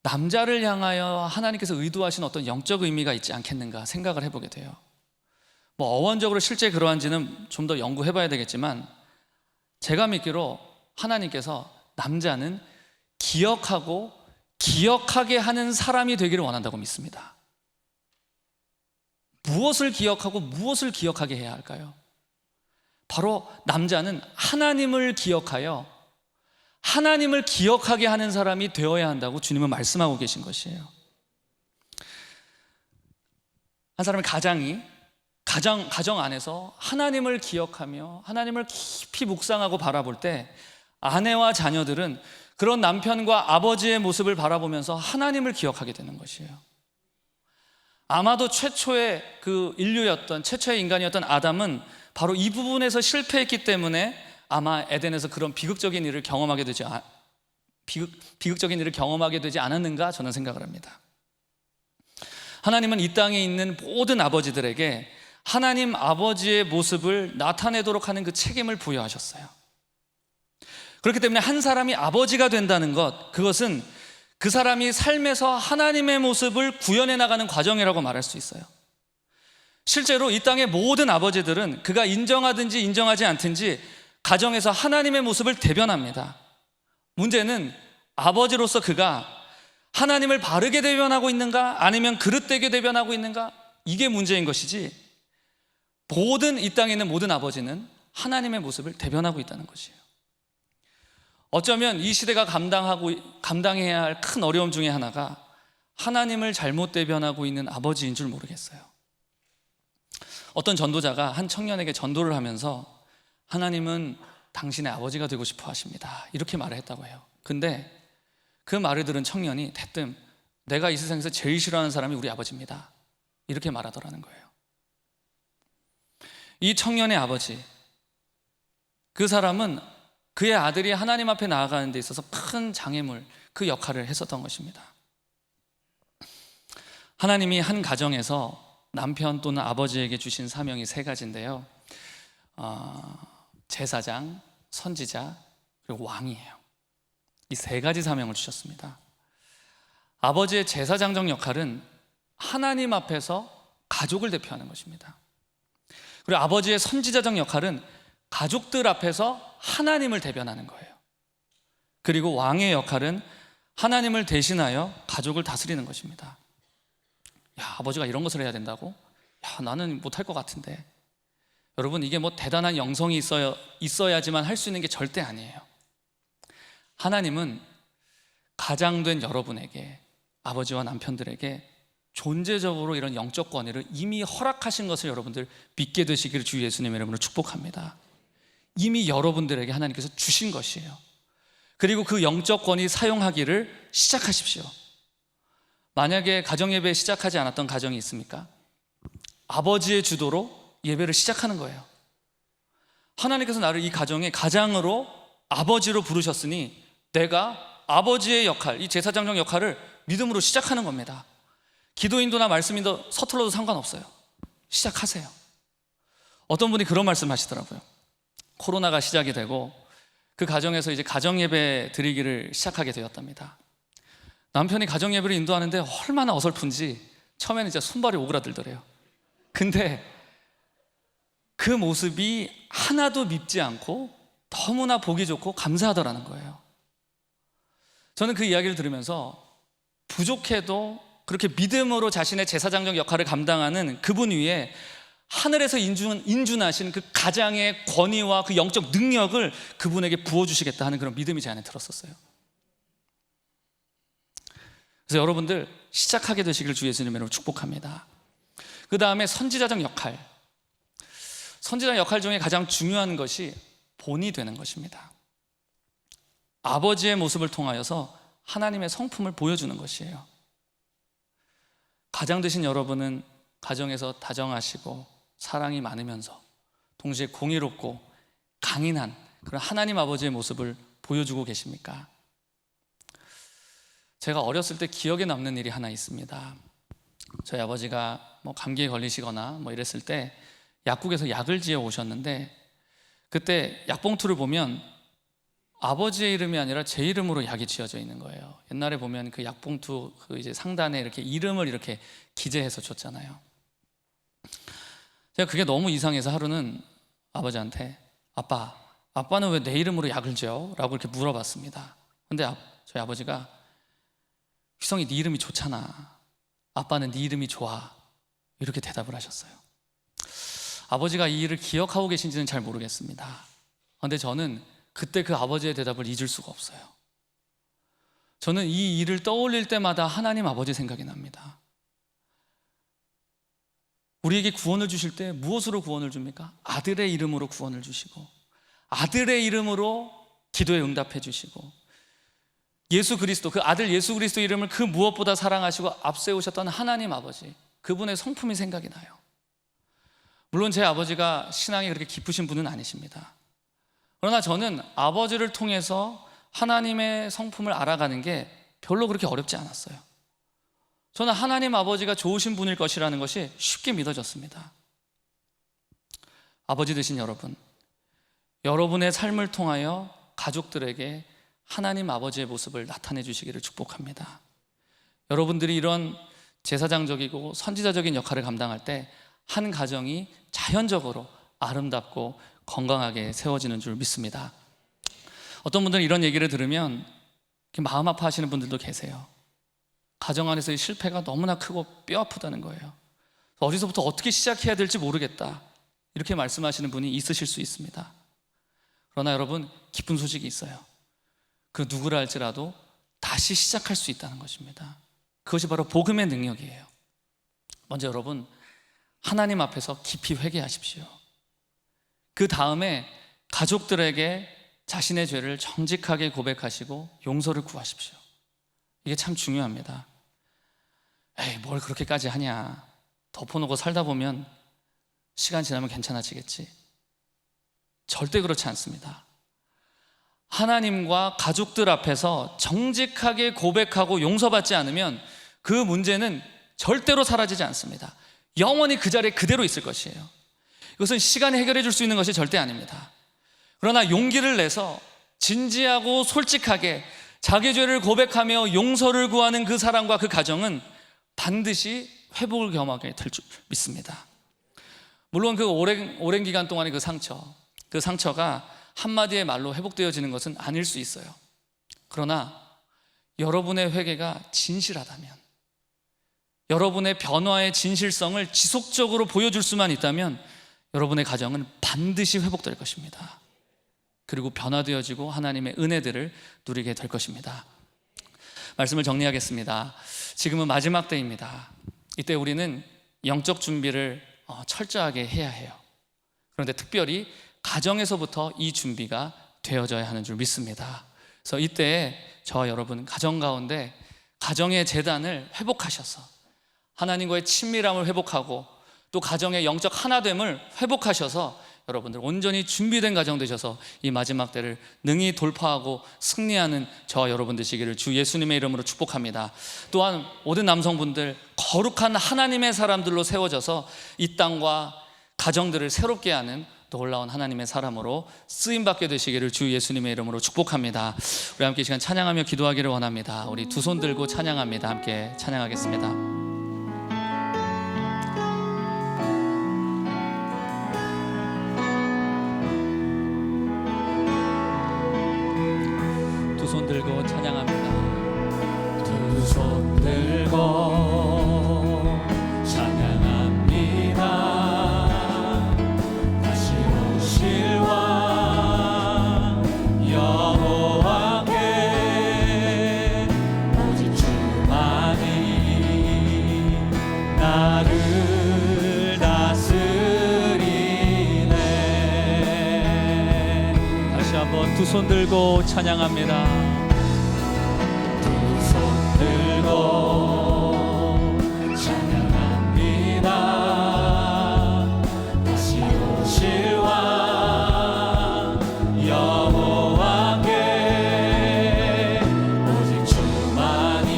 남자를 향하여 하나님께서 의도하신 어떤 영적 의미가 있지 않겠는가 생각을 해보게 돼요. 어원적으로 실제 그러한지는 좀 더 연구해 봐야 되겠지만 제가 믿기로 하나님께서 남자는 기억하고 기억하게 하는 사람이 되기를 원한다고 믿습니다. 무엇을 기억하고 무엇을 기억하게 해야 할까요? 바로 남자는 하나님을 기억하여 하나님을 기억하게 하는 사람이 되어야 한다고 주님은 말씀하고 계신 것이에요. 한 사람의 가정 안에서 하나님을 기억하며 하나님을 깊이 묵상하고 바라볼 때 아내와 자녀들은 그런 남편과 아버지의 모습을 바라보면서 하나님을 기억하게 되는 것이에요. 아마도 최초의 최초의 인간이었던 아담은 바로 이 부분에서 실패했기 때문에 아마 에덴에서 그런 비극적인 일을 경험하게 되지 않았는가 저는 생각을 합니다. 하나님은 이 땅에 있는 모든 아버지들에게 하나님 아버지의 모습을 나타내도록 하는 그 책임을 부여하셨어요. 그렇기 때문에 한 사람이 아버지가 된다는 것, 그것은 그 사람이 삶에서 하나님의 모습을 구현해 나가는 과정이라고 말할 수 있어요. 실제로 이 땅의 모든 아버지들은 그가 인정하든지 인정하지 않든지 가정에서 하나님의 모습을 대변합니다. 문제는 아버지로서 그가 하나님을 바르게 대변하고 있는가 아니면 그릇되게 대변하고 있는가, 이게 문제인 것이지 이 땅에 있는 모든 아버지는 하나님의 모습을 대변하고 있다는 것이에요. 어쩌면 이 시대가 감당해야 할 큰 어려움 중에 하나가 하나님을 잘못 대변하고 있는 아버지인 줄 모르겠어요. 어떤 전도자가 한 청년에게 전도를 하면서 하나님은 당신의 아버지가 되고 싶어 하십니다, 이렇게 말을 했다고 해요. 근데 그 말을 들은 청년이 대뜸 내가 이 세상에서 제일 싫어하는 사람이 우리 아버지입니다, 이렇게 말하더라는 거예요. 이 청년의 아버지, 그 사람은 그의 아들이 하나님 앞에 나아가는 데 있어서 큰 장애물, 그 역할을 했었던 것입니다. 하나님이 한 가정에서 남편 또는 아버지에게 주신 사명이 세 가지인데요, 제사장, 선지자, 그리고 왕이에요. 이 세 가지 사명을 주셨습니다. 아버지의 제사장적 역할은 하나님 앞에서 가족을 대표하는 것입니다. 그리고 아버지의 선지자적 역할은 가족들 앞에서 하나님을 대변하는 거예요. 그리고 왕의 역할은 하나님을 대신하여 가족을 다스리는 것입니다. 야, 아버지가 이런 것을 해야 된다고? 야, 나는 못할 것 같은데. 여러분, 이게 대단한 영성이 있어야지만 할 수 있는 게 절대 아니에요. 하나님은 가장된 여러분에게, 아버지와 남편들에게 존재적으로 이런 영적 권위를 이미 허락하신 것을 여러분들 믿게 되시기를 주 예수님의 이름으로 축복합니다. 이미 여러분들에게 하나님께서 주신 것이에요. 그리고 그 영적 권위 사용하기를 시작하십시오. 만약에 가정예배 시작하지 않았던 가정이 있습니까? 아버지의 주도로 예배를 시작하는 거예요. 하나님께서 나를 이 가정의 가장으로, 아버지로 부르셨으니 내가 아버지의 역할, 이 제사장적 역할을 믿음으로 시작하는 겁니다. 기도인도나 말씀인도 서툴러도 상관없어요. 시작하세요. 어떤 분이 그런 말씀 하시더라고요. 코로나가 시작이 되고 그 가정에서 이제 가정예배 드리기를 시작하게 되었답니다. 남편이 가정예배를 인도하는데 얼마나 어설픈지 처음에는 진짜 손발이 오그라들더래요. 근데 그 모습이 하나도 밉지 않고 너무나 보기 좋고 감사하더라는 거예요. 저는 그 이야기를 들으면서 부족해도 그렇게 믿음으로 자신의 제사장적 역할을 감당하는 그분 위에 하늘에서 인준하신 그 가장의 권위와 그 영적 능력을 그분에게 부어주시겠다 하는 그런 믿음이 제 안에 들었었어요. 그래서 여러분들 시작하게 되시길 주 예수님 이름으로 축복합니다. 그 다음에 선지자적 역할. 선지자 역할 중에 가장 중요한 것이 본이 되는 것입니다. 아버지의 모습을 통하여서 하나님의 성품을 보여주는 것이에요. 가장 되신 여러분은 가정에서 다정하시고 사랑이 많으면서 동시에 공의롭고 강인한 그런 하나님 아버지의 모습을 보여주고 계십니까? 제가 어렸을 때 기억에 남는 일이 하나 있습니다. 저희 아버지가 감기에 걸리시거나 이랬을 때 약국에서 약을 지어 오셨는데, 그때 약봉투를 보면 아버지의 이름이 아니라 제 이름으로 약이 지어져 있는 거예요. 옛날에 보면 그 약봉투 그 이제 상단에 이렇게 이름을 이렇게 기재해서 줬잖아요. 제가 그게 너무 이상해서 하루는 아버지한테 아빠는 왜 내 이름으로 약을 지어? 라고 이렇게 물어봤습니다. 근데 저희 아버지가 휘성이 네 이름이 좋잖아. 아빠는 네 이름이 좋아. 이렇게 대답을 하셨어요. 아버지가 이 일을 기억하고 계신지는 잘 모르겠습니다. 그런데 저는 그때 그 아버지의 대답을 잊을 수가 없어요. 저는 이 일을 떠올릴 때마다 하나님 아버지 생각이 납니다. 우리에게 구원을 주실 때 무엇으로 구원을 줍니까? 아들의 이름으로 구원을 주시고, 아들의 이름으로 기도에 응답해 주시고, 예수 그리스도, 그 아들 예수 그리스도 이름을 그 무엇보다 사랑하시고 앞세우셨던 하나님 아버지, 그분의 성품이 생각이 나요. 물론 제 아버지가 신앙이 그렇게 깊으신 분은 아니십니다. 그러나 저는 아버지를 통해서 하나님의 성품을 알아가는 게 별로 그렇게 어렵지 않았어요. 저는 하나님 아버지가 좋으신 분일 것이라는 것이 쉽게 믿어졌습니다. 아버지 되신 여러분, 여러분의 삶을 통하여 가족들에게 하나님 아버지의 모습을 나타내 주시기를 축복합니다. 여러분들이 이런 제사장적이고 선지자적인 역할을 감당할 때 한 가정이 자연적으로 아름답고 건강하게 세워지는 줄 믿습니다. 어떤 분들은 이런 얘기를 들으면 마음 아파하시는 분들도 계세요. 가정 안에서의 실패가 너무나 크고 뼈 아프다는 거예요. 어디서부터 어떻게 시작해야 될지 모르겠다, 이렇게 말씀하시는 분이 있으실 수 있습니다. 그러나 여러분, 기쁜 소식이 있어요. 그 누구라 할지라도 다시 시작할 수 있다는 것입니다. 그것이 바로 복음의 능력이에요. 먼저 여러분, 하나님 앞에서 깊이 회개하십시오. 그 다음에 가족들에게 자신의 죄를 정직하게 고백하시고 용서를 구하십시오. 이게 참 중요합니다. 에이, 뭘 그렇게까지 하냐, 덮어놓고 살다 보면 시간 지나면 괜찮아지겠지. 절대 그렇지 않습니다. 하나님과 가족들 앞에서 정직하게 고백하고 용서받지 않으면 그 문제는 절대로 사라지지 않습니다. 영원히 그 자리에 그대로 있을 것이에요. 이것은 시간이 해결해 줄 수 있는 것이 절대 아닙니다. 그러나 용기를 내서 진지하고 솔직하게 자기 죄를 고백하며 용서를 구하는 그 사람과 그 가정은 반드시 회복을 경험하게 될 줄 믿습니다. 물론 그 오랜 기간 동안의 그 상처가 한마디의 말로 회복되어지는 것은 아닐 수 있어요. 그러나 여러분의 회개가 진실하다면, 여러분의 변화의 진실성을 지속적으로 보여줄 수만 있다면 여러분의 가정은 반드시 회복될 것입니다. 그리고 변화되어지고 하나님의 은혜들을 누리게 될 것입니다. 말씀을 정리하겠습니다. 지금은 마지막 때입니다. 이때 우리는 영적 준비를 철저하게 해야 해요. 그런데 특별히 가정에서부터 이 준비가 되어져야 하는 줄 믿습니다. 그래서 이때 저와 여러분, 가정 가운데 가정의 재단을 회복하셔서 하나님과의 친밀함을 회복하고 또 가정의 영적 하나됨을 회복하셔서 여러분들 온전히 준비된 가정 되셔서 이 마지막 때를 능히 돌파하고 승리하는 저와 여러분 되시기를 주 예수님의 이름으로 축복합니다. 또한 모든 남성분들 거룩한 하나님의 사람들로 세워져서 이 땅과 가정들을 새롭게 하는 놀라운 하나님의 사람으로 쓰임받게 되시기를 주 예수님의 이름으로 축복합니다. 우리 함께 이 시간 찬양하며 기도하기를 원합니다. 우리 두 손 들고 찬양합니다. 함께 찬양하겠습니다. 두 손 들고 찬양합니다. 두 손 들고 찬양합니다. 다시 오실 왕 여호와께 오직 주만이 나를 다스리네. 다시 한번 두 손 들고 찬양합니다. 찬양합니다. 다시 오실 왕 여호와께 오직 주만이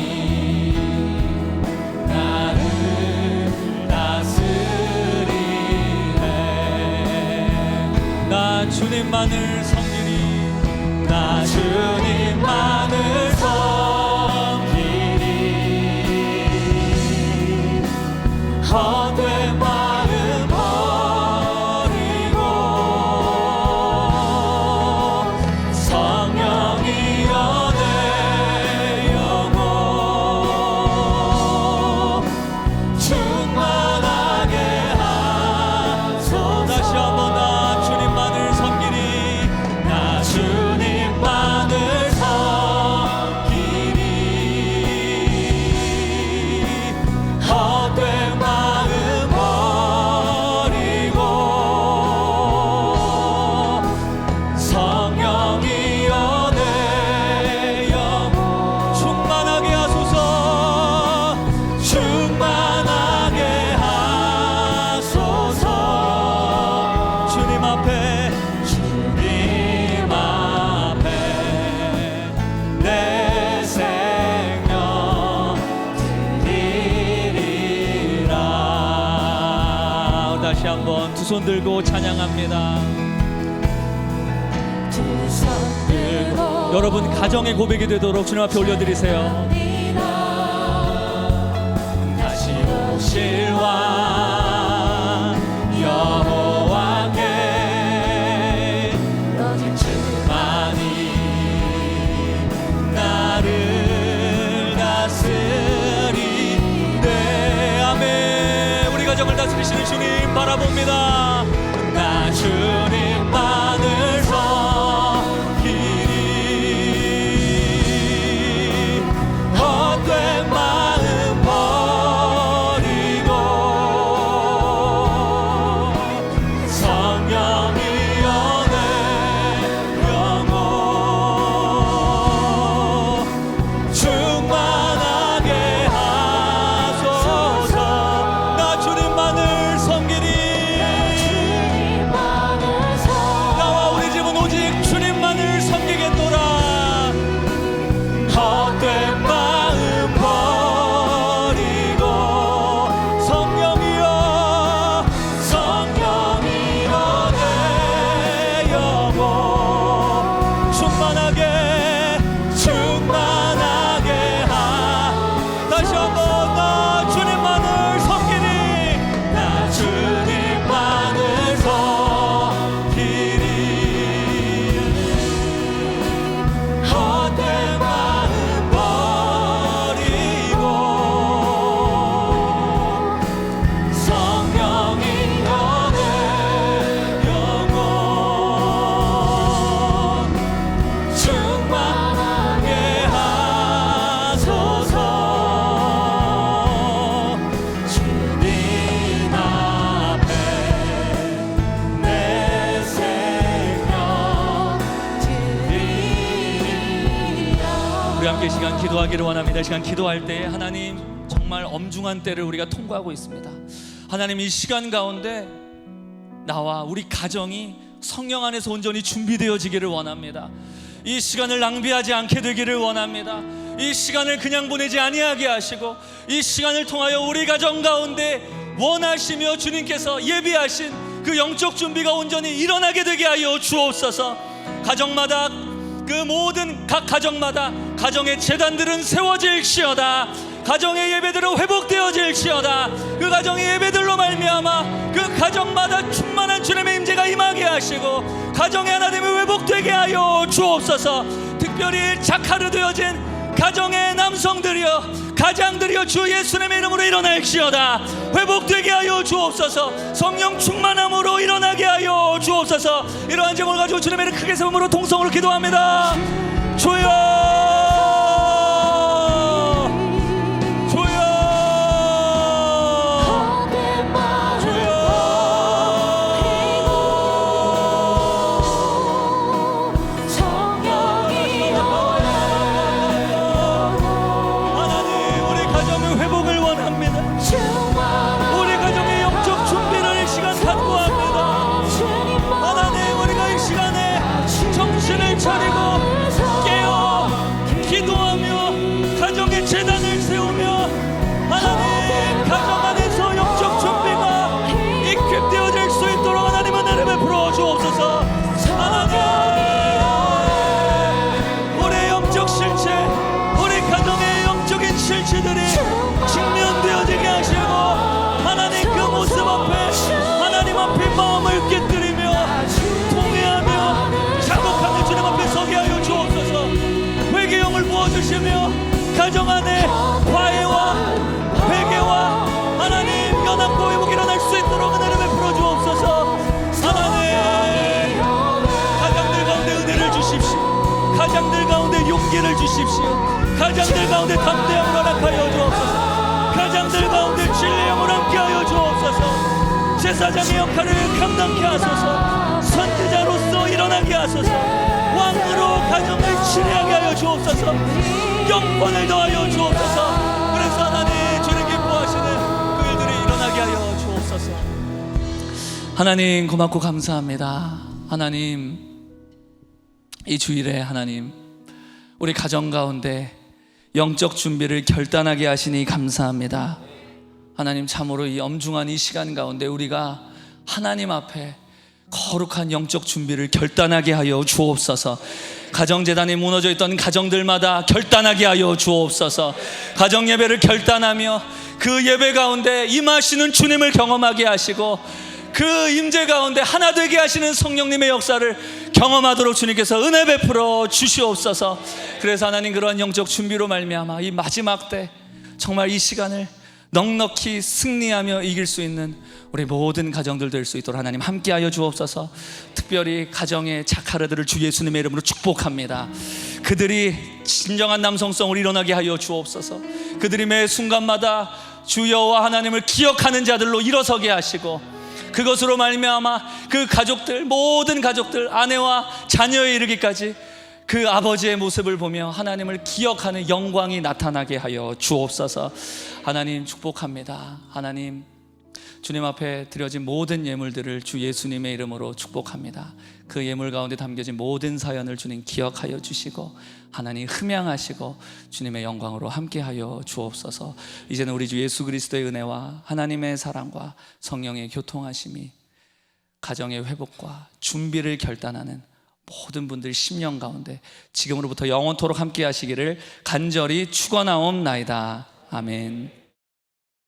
나를 다스리네. 나 주님만을 섬기리. 나 주님만을 헛된 마음 버리고 성령이여 내 영혼 충만하게 하소서. 다시 한번 나 주님만을 섬기리. 나 주님만을 섬기리. 헛된 마음 버리고 성령이여 내 영혼 충만하게 하소서. 충만하게 하소서. 주님 앞에 내 생명 드리리라. 다시 한번 두 손 들고 찬양합니다. 두 손 들고 여러분 가정의 고백이 되도록 주님 앞에 올려드리세요. 다시 오실 왕 여호와께 오직 주만이 나를 다스리네. 아멘. 우리 가정을 다스리시는 주님 바라봅니다. 나 주님만을 섬기리. 헛된 마음 버리고 성령이여 내 영혼 충만하게 하소서. 나 주님만을 섬기리. 나와 우리 집은 오직 주님만을 섬기겠노라. 헛된 마음 버리고 성령이여 내 영혼 충만하게 다시 한번 나 주님만을 섬기리. 나 주님만을 섬기리. 헛된 마음 버리고 성령이여 내 영혼 충만하게 하소서. 주님 앞에 내 생명 드리리라. 우리 함께 이 시간 기도하기를 원합니다. 이 시간 기도할 때 하나님 정말 엄중한 때를 우리가 통과하고 있습니다. 하나님, 이 시간 가운데 나와 우리 가정이 성령 안에서 온전히 준비되어지기를 원합니다. 이 시간을 낭비하지 않게 되기를 원합니다. 이 시간을 그냥 보내지 아니하게 하시고 이 시간을 통하여 우리 가정 가운데 원하시며 주님께서 예비하신 그 영적 준비가 온전히 일어나게 되게 하여 주옵소서. 가정마다 그 모든 각 가정마다 가정의 재단들은 세워질지어다. 가정의 예배들은 회복되어질지어다. 그 가정의 예배들로 말미암아 그 가정마다 충만한 주님의 임재가 임하게 하시고 가정의 하나님이 회복되게 하여 주옵소서. 특별히 작하르 되어진 가정의 남성들이여 가장들이여 주 예수님의 이름으로 일어날지어다. 회복되게 하여 주옵소서. 성령 충만함으로 일어나게 하여 주옵소서. 이러한 제목을 가지고 주님의 이름 크게 세움으로 동성으로 기도합니다. 주여, 직면되어지게 하시고 하나님 그 모습 앞에 하나님 앞에 마음을 깨뜨리며 통회하며 자복하며 주님 앞에 서게 하여 주옵소서. 회개형을 부어주시며 가정 안에 화해와 회개와 하나님 연합과 회복이 일어날 수 있도록 은혜를 베풀어 주옵소서. 하나님 가장들 가운데 은혜를 주십시오. 가장들 가운데 용기를 주십시오. 가장들 가운데 담대함을 허락하여 주옵소서. 가장들 가운데 진리함을 함께하여 주옵소서. 제사장의 역할을 감당케 하소서. 선지자로서 일어나게 하소서. 왕으로 가정을 치리하게 하여 주옵소서. 영권을 더하여 주옵소서. 그래서 하나님 주를 기뻐하시는 그 일들이 일어나게 하여 주옵소서. 하나님 고맙고 감사합니다. 하나님 이 주일에 하나님 우리 가정 가운데 영적 준비를 결단하게 하시니 감사합니다. 하나님 참으로 이 엄중한 이 시간 가운데 우리가 하나님 앞에 거룩한 영적 준비를 결단하게 하여 주옵소서. 가정재단이 무너져 있던 가정들마다 결단하게 하여 주옵소서. 가정 예배를 결단하며 그 예배 가운데 임하시는 주님을 경험하게 하시고 그 임재 가운데 하나 되게 하시는 성령님의 역사를 경험하도록 주님께서 은혜 베풀어 주시옵소서. 그래서 하나님 그러한 영적 준비로 말미암아 이 마지막 때 정말 이 시간을 넉넉히 승리하며 이길 수 있는 우리 모든 가정들 될 수 있도록 하나님 함께하여 주옵소서. 특별히 가정의 자카르들을 주 예수님의 이름으로 축복합니다. 그들이 진정한 남성성을 일어나게 하여 주옵소서. 그들이 매 순간마다 주 여호와 하나님을 기억하는 자들로 일어서게 하시고 그것으로 말미암아 그 가족들 모든 가족들 아내와 자녀에 이르기까지 그 아버지의 모습을 보며 하나님을 기억하는 영광이 나타나게 하여 주옵소서. 하나님 축복합니다. 하나님 주님 앞에 드려진 모든 예물들을 주 예수님의 이름으로 축복합니다. 그 예물 가운데 담겨진 모든 사연을 주님 기억하여 주시고 하나님 흠양하시고 주님의 영광으로 함께하여 주옵소서. 이제는 우리 주 예수 그리스도의 은혜와 하나님의 사랑과 성령의 교통하심이 가정의 회복과 준비를 결단하는 모든 분들 10년 가운데 지금으로부터 영원토록 함께 하시기를 간절히 축원하옵나이다. 아멘.